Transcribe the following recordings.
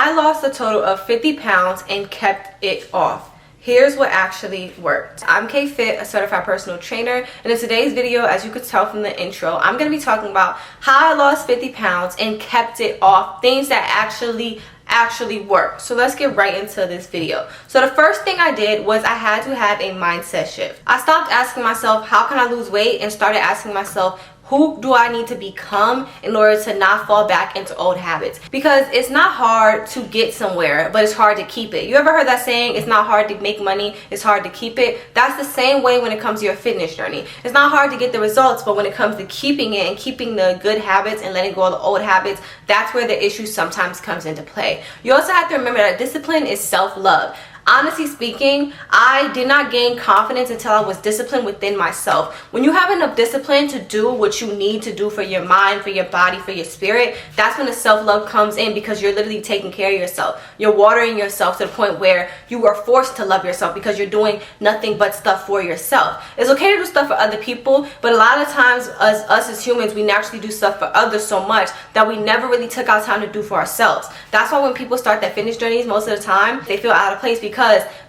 I lost a total of 50 pounds and kept it off. Here's what actually worked. I'm K-Fit, a certified personal trainer, and in today's video, as you could tell from the intro, I'm going to be talking about how I lost 50 pounds and kept it off, things that actually work. So let's get right into this video. So the first thing I did was I had to have a mindset shift. I stopped asking myself, how can I lose weight, and started asking myself, who do I need to become in order to not fall back into old habits? Because it's not hard to get somewhere, but it's hard to keep it. You ever heard that saying, it's not hard to make money, it's hard to keep it? That's the same way when it comes to your fitness journey. It's not hard to get the results, but when it comes to keeping it and keeping the good habits and letting go of the old habits, that's where the issue sometimes comes into play. You also have to remember that discipline is self-love. Honestly speaking, I did not gain confidence until I was disciplined within myself. When you have enough discipline to do what you need to do for your mind, for your body, for your spirit, that's when the self-love comes in, because you're literally taking care of yourself. You're watering yourself to the point where you are forced to love yourself because you're doing nothing but stuff for yourself. It's okay to do stuff for other people, but a lot of times us as humans, we naturally do stuff for others so much that we never really took our time to do for ourselves. That's why when people start their fitness journeys, most of the time, they feel out of place because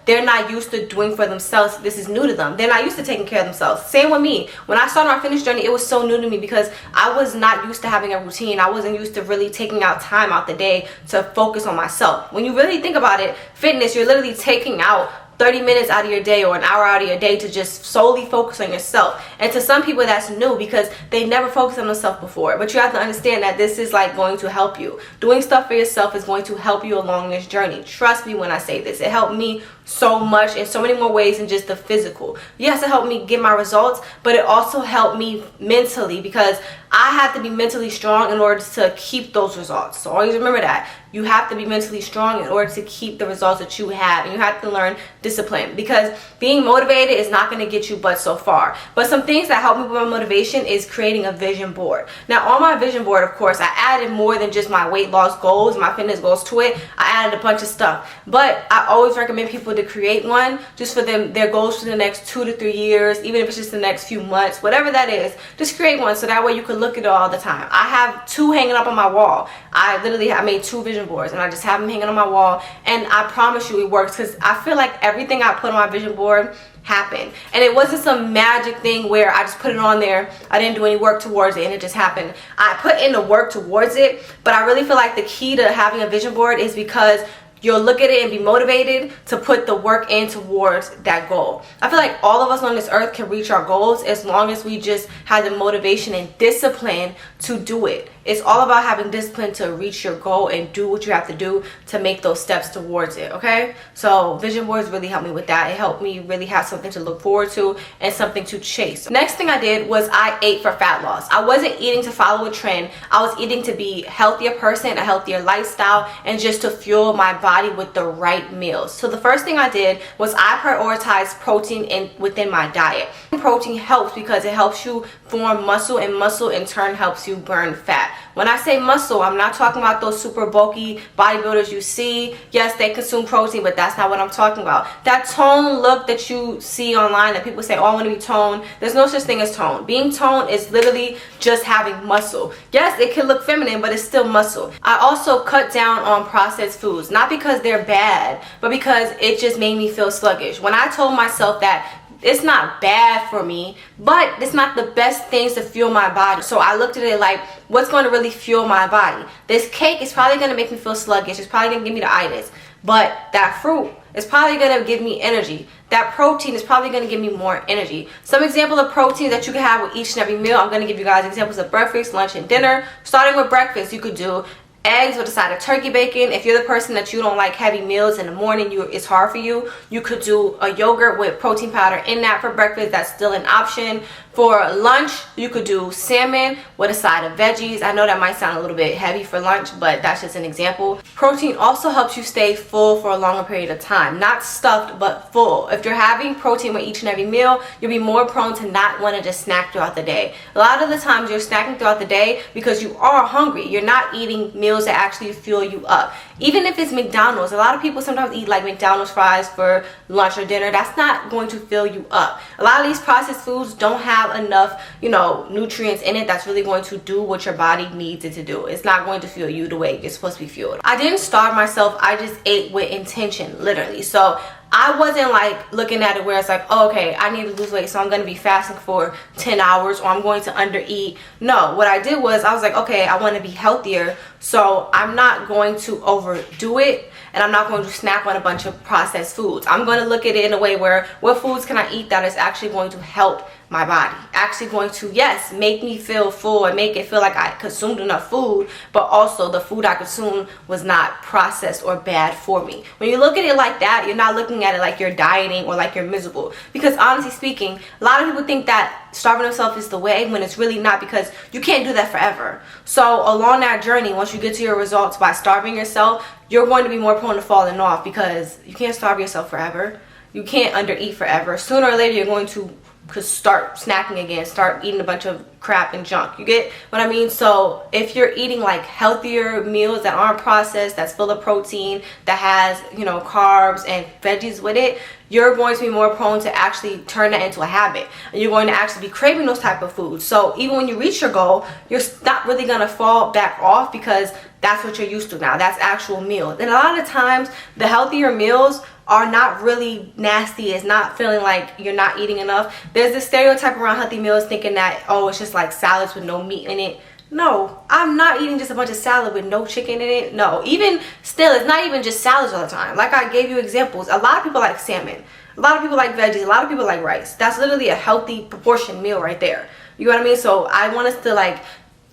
they're not used to doing for themselves. This is new to them. They're not used to taking care of themselves. Same with me. When I started my fitness journey, it was so new to me because I was not used to having a routine. I wasn't used to really taking out time out the day to focus on myself. When you really think about it, fitness, you're literally taking out 30 minutes out of your day or an hour out of your day to just solely focus on yourself. And to some people that's new because they never focused on themselves before. But you have to understand that this is like going to help you. Doing stuff for yourself is going to help you along this journey. Trust me when I say this. It helped me so much in so many more ways than just the physical. Yes, it helped me get my results, but it also helped me mentally because I had to be mentally strong in order to keep those results. So always remember that. You have to be mentally strong in order to keep the results that you have, and you have to learn discipline, because being motivated is not going to get you but so far. But some things that help me with my motivation is creating a vision board. Now on my vision board, of course, I added more than just my weight loss goals, my fitness goals to it. I added a bunch of stuff, but I always recommend people to create one just for their goals for the next 2 to 3 years, even if it's just the next few months, whatever that is. Just create one so that way you can look at it all the time. I have 2 hanging up on my wall. I made 2 vision boards and I just have them hanging on my wall, and I promise you it works because I feel like everything I put on my vision board happened. And it wasn't some magic thing where I just put it on there, I didn't do any work towards it, and it just happened. I put in the work towards it, but I really feel like the key to having a vision board is because you'll look at it and be motivated to put the work in towards that goal. I feel like all of us on this earth can reach our goals as long as we just have the motivation and discipline to do it. It's all about having discipline to reach your goal and do what you have to do to make those steps towards it, okay? So vision boards really helped me with that. It helped me really have something to look forward to and something to chase. Next thing I did was I ate for fat loss. I wasn't eating to follow a trend. I was eating to be a healthier person, a healthier lifestyle, and just to fuel my body with the right meals. So the first thing I did was I prioritized protein within my diet. Protein helps because it helps you form muscle, and muscle in turn helps you burn fat. When I say muscle, I'm not talking about those super bulky bodybuilders you see. Yes, they consume protein, but that's not what I'm talking about. That tone look that you see online that people say, oh, I want to be toned. There's no such thing as tone. Being toned is literally just having muscle. Yes, it can look feminine, but it's still muscle. I also cut down on processed foods, not because they're bad, but because it just made me feel sluggish. When I told myself that it's not bad for me, but it's not the best things to fuel my body. So I looked at it like, what's going to really fuel my body? This cake is probably going to make me feel sluggish. It's probably going to give me the itis. But that fruit is probably going to give me energy. That protein is probably going to give me more energy. Some example of protein that you can have with each and every meal. I'm going to give you guys examples of breakfast, lunch, and dinner. Starting with breakfast, you could do eggs with a side of turkey bacon. If you're the person that you don't like heavy meals in the morning, it's hard for you, you could do a yogurt with protein powder in that for breakfast. That's still an option. For lunch, you could do salmon with a side of veggies. I know that might sound a little bit heavy for lunch, but that's just an example. Protein also helps you stay full for a longer period of time. Not stuffed, but full. If you're having protein with each and every meal, you'll be more prone to not want to just snack throughout the day. A lot of the times you're snacking throughout the day because you are hungry. You're not eating meals that actually fuel you up. Even if it's McDonald's, a lot of people sometimes eat like McDonald's fries for lunch or dinner. That's not going to fill you up. A lot of these processed foods don't have have enough, you know, nutrients in it that's really going to do what your body needs it to do. It's not going to fuel you the way it's supposed to be fueled. I didn't starve myself. I just ate with intention, literally. So I wasn't like looking at it where it's like, oh, okay, I need to lose weight, so I'm going to be fasting for 10 hours or I'm going to undereat. No, what I did was I was like, okay, I want to be healthier, so I'm not going to overdo it, and I'm not going to snack on a bunch of processed foods. I'm going to look at it in a way where what foods can I eat that is actually going to help my body, actually going to, yes, make me feel full and make it feel like I consumed enough food, but also the food I consumed was not processed or bad for me. When you look at it like that, you're not looking at it like you're dieting or like you're miserable, because honestly speaking, a lot of people think that starving themselves is the way, when it's really not, because you can't do that forever. So along that journey, once you get to your results by starving yourself, you're going to be more prone to falling off, because you can't starve yourself forever. You can't undereat forever. Sooner or later, you're going to start snacking again, start eating a bunch of crap and junk. You get what I mean? So if you're eating like healthier meals that aren't processed, that's full of protein, that has, you know, carbs and veggies with it, you're going to be more prone to actually turn that into a habit, and you're going to actually be craving those type of foods. So even when you reach your goal, you're not really going to fall back off, because that's what you're used to now. That's actual meals. And a lot of times the healthier meals are not really nasty. It's not feeling like you're not eating enough. There's this stereotype around healthy meals thinking that, oh, it's just like salads with no meat in it. No, I'm not eating just a bunch of salad with no chicken in it. No, even still, it's not even just salads all the time. Like I gave you examples. A lot of people like salmon. A lot of people like veggies. A lot of people like rice. That's literally a healthy proportion meal right there. You know what I mean? So I want us to like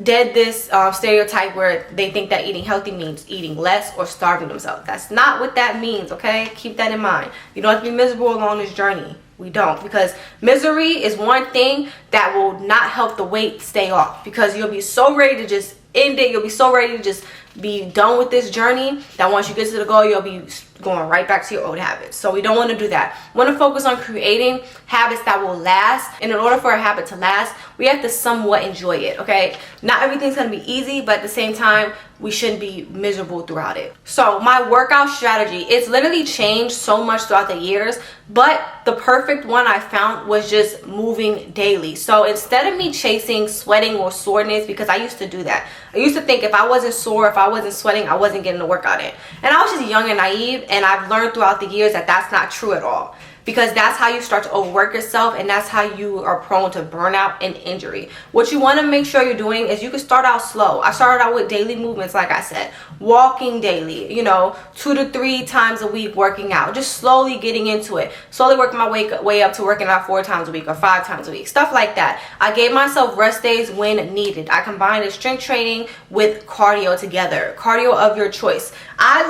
dead this stereotype where they think that eating healthy means eating less or starving themselves. That's not what that means, okay? Keep that in mind. You don't have to be miserable along this journey. We don't, because misery is one thing that will not help the weight stay off, because you'll be so ready to just end it. You'll be so ready to just be done with this journey that once you get to the goal, you'll be going right back to your old habits. So we don't want to do that. We want to focus on creating habits that will last. And in order for a habit to last, we have to somewhat enjoy it, okay? Not everything's going to be easy, but at the same time, we shouldn't be miserable throughout it. So my workout strategy, it's literally changed so much throughout the years, but the perfect one I found was just moving daily. So instead of me chasing sweating or soreness, because I used to do that. I used to think if I wasn't sore, if I wasn't sweating, I wasn't getting the workout in. And I was just young and naive, and I've learned throughout the years that that's not true at all. Because that's how you start to overwork yourself, and that's how you are prone to burnout and injury. What you want to make sure you're doing is you can start out slow. I started out with daily movements, like I said, walking daily, you know, 2 to 3 times a week working out, just slowly getting into it, slowly working my way up to working out 4 times a week or 5 times a week, stuff like that. I gave myself rest days when needed. I combined the strength training with cardio together, cardio of your choice. I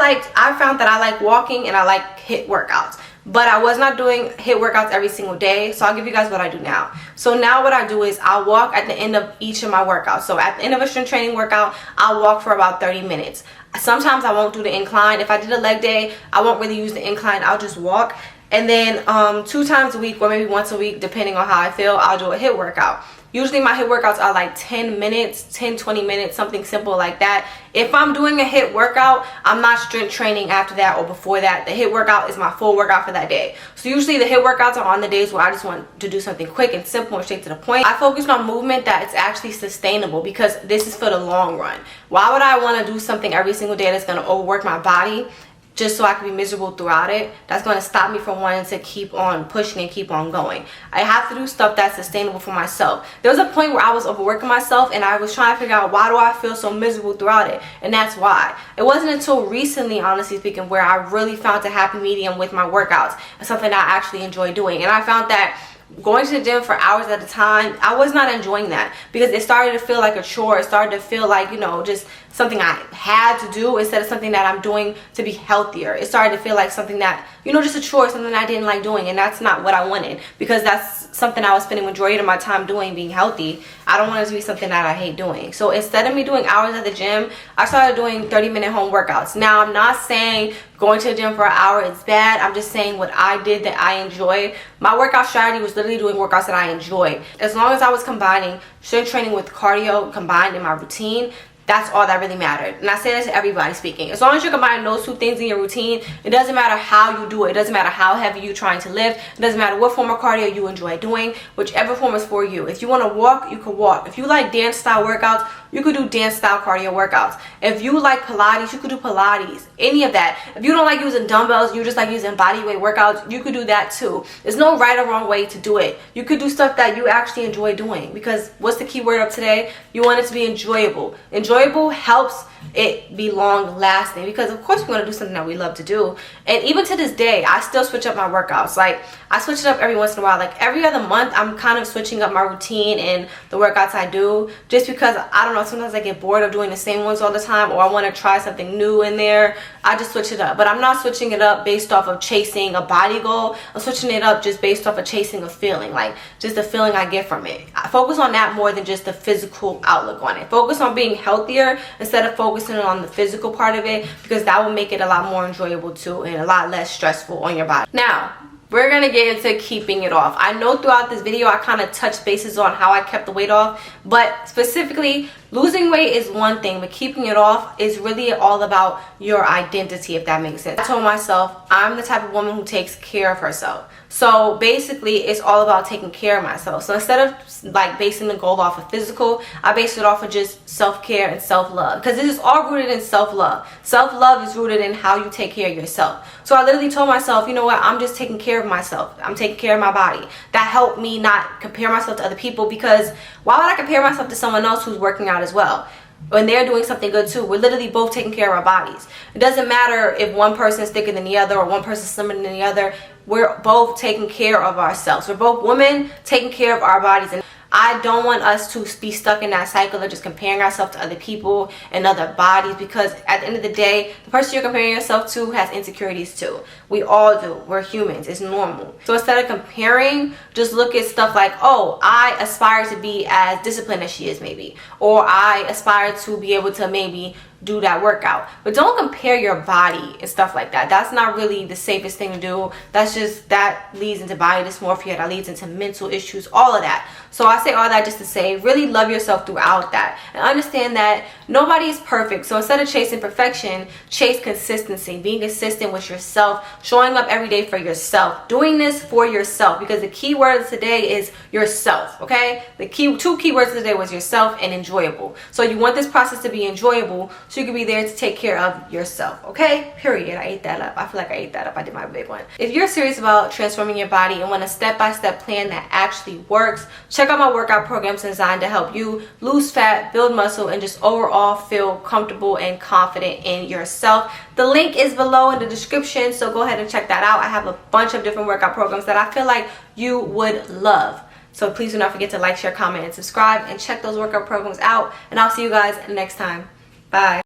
found that I like walking and I like HIIT workouts. But I was not doing HIIT workouts every single day, so I'll give you guys what I do now. So now what I do is I'll walk at the end of each of my workouts. So at the end of a strength training workout, I'll walk for about 30 minutes. Sometimes I won't do the incline. If I did a leg day, I won't really use the incline. I'll just walk. And then 2 times a week, or maybe once a week, depending on how I feel, I'll do a HIIT workout. Usually my HIIT workouts are like 10 minutes, 10, 20 minutes, something simple like that. If I'm doing a HIIT workout, I'm not strength training after that or before that. The HIIT workout is my full workout for that day. So usually the HIIT workouts are on the days where I just want to do something quick and simple and straight to the point. I focus on movement that it's actually sustainable, because this is for the long run. Why would I want to do something every single day that's going to overwork my body just so I can be miserable throughout it? That's going to stop me from wanting to keep on pushing and keep on going. I have to do stuff that's sustainable for myself. There was a point where I was overworking myself, and I was trying to figure out, why do I feel so miserable throughout it? And that's why. It wasn't until recently, honestly speaking, where I really found a happy medium with my workouts and something that I actually enjoy doing. And I found that going to the gym for hours at a time, I was not enjoying that, because it started to feel like a chore. It started to feel like, you know, just something I had to do instead of something that I'm doing to be healthier. It started to feel like something that, you know, just a chore, something that I didn't like doing, and that's not what I wanted, because that's something I was spending majority of my time doing, being healthy. I don't want it to be something that I hate doing. So instead of me doing hours at the gym, I started doing 30-minute home workouts. Now, I'm not saying going to the gym for an hour is bad. I'm just saying what I did that I enjoyed. My workout strategy was literally doing workouts that I enjoyed. As long as I was combining strength training with cardio combined in my routine, That's all that really mattered. And I say that to everybody speaking. As long as you're combining those two things in your routine, it doesn't matter how you do it. It doesn't matter how heavy you're trying to lift. It doesn't matter what form of cardio you enjoy doing. Whichever form is for you. If you want to walk, you can walk. If you like dance style workouts, you could do dance style cardio workouts. If you like Pilates, you could do Pilates. Any of that. If you don't like using dumbbells, you just like using body weight workouts, you could do that too. There's no right or wrong way to do it. You could do stuff that you actually enjoy doing, because what's the key word of today? You want it to be enjoyable. Enjoyable helps it be long lasting, because of course we want to do something that we love to do. And even to this day, I still switch up my workouts. Like, I switch it up every once in a while. Like every other month, I'm kind of switching up my routine and the workouts I do, just because I don't know, sometimes I get bored of doing the same ones all the time, or I want to try something new in there. I just switch it up. But I'm not switching it up based off of chasing a body goal. I'm switching it up just based off of chasing a feeling, like just the feeling I get from it. I focus on that more than just the physical outlook on it. Focus on being healthier instead of focusing on the physical part of it, because that will make it a lot more enjoyable too, and a lot less stressful on your body. Now, we're gonna get into keeping it off. I know throughout this video I kind of touched bases on how I kept the weight off, but specifically losing weight is one thing, but keeping it off is really all about your identity, if that makes sense. I told myself I'm the type of woman who takes care of herself. So basically it's all about taking care of myself. So instead of like basing the goal off of physical, I base it off of just self-care and self-love, because this is all rooted in self-love. Self-love is rooted in how you take care of yourself. So I literally told myself, you know what, I'm just taking care of myself. I'm taking care of my body. That helped me not compare myself to other people, because why would I compare myself to someone else who's working out as well when they're doing something good too? We're literally both taking care of our bodies. It doesn't matter if one person is thicker than the other or one person is slimmer than the other. We're both taking care of ourselves. We're both women taking care of our bodies. And I don't want us to be stuck in that cycle of just comparing ourselves to other people and other bodies, because at the end of the day, the person you're comparing yourself to has insecurities too. We all do. We're humans. It's normal. So instead of comparing, just look at stuff like, oh, I aspire to be as disciplined as she is maybe, or I aspire to be able to maybe do that workout. But don't compare your body and stuff like that. That's not really the safest thing to do. That leads into body dysmorphia, that leads into mental issues, all of that. So I say all that just to say, really love yourself throughout that, and understand that nobody is perfect. So instead of chasing perfection, chase consistency, being consistent with yourself, showing up every day for yourself, doing this for yourself, because the key word today is yourself. Okay, the two key words today was yourself and enjoyable. So you want this process to be enjoyable, so you can be there to take care of yourself. Okay, period. I ate that up. I feel like I ate that up. I did my big one. If you're serious about transforming your body and want a step-by-step plan that actually works, check out my workout programs designed to help you lose fat, build muscle, and just overall feel comfortable and confident in yourself. The link is below in the description, so go ahead and check that out. I have a bunch of different workout programs that I feel like you would love. So please do not forget to like, share, comment, and subscribe, and check those workout programs out. And I'll see you guys next time. Bye.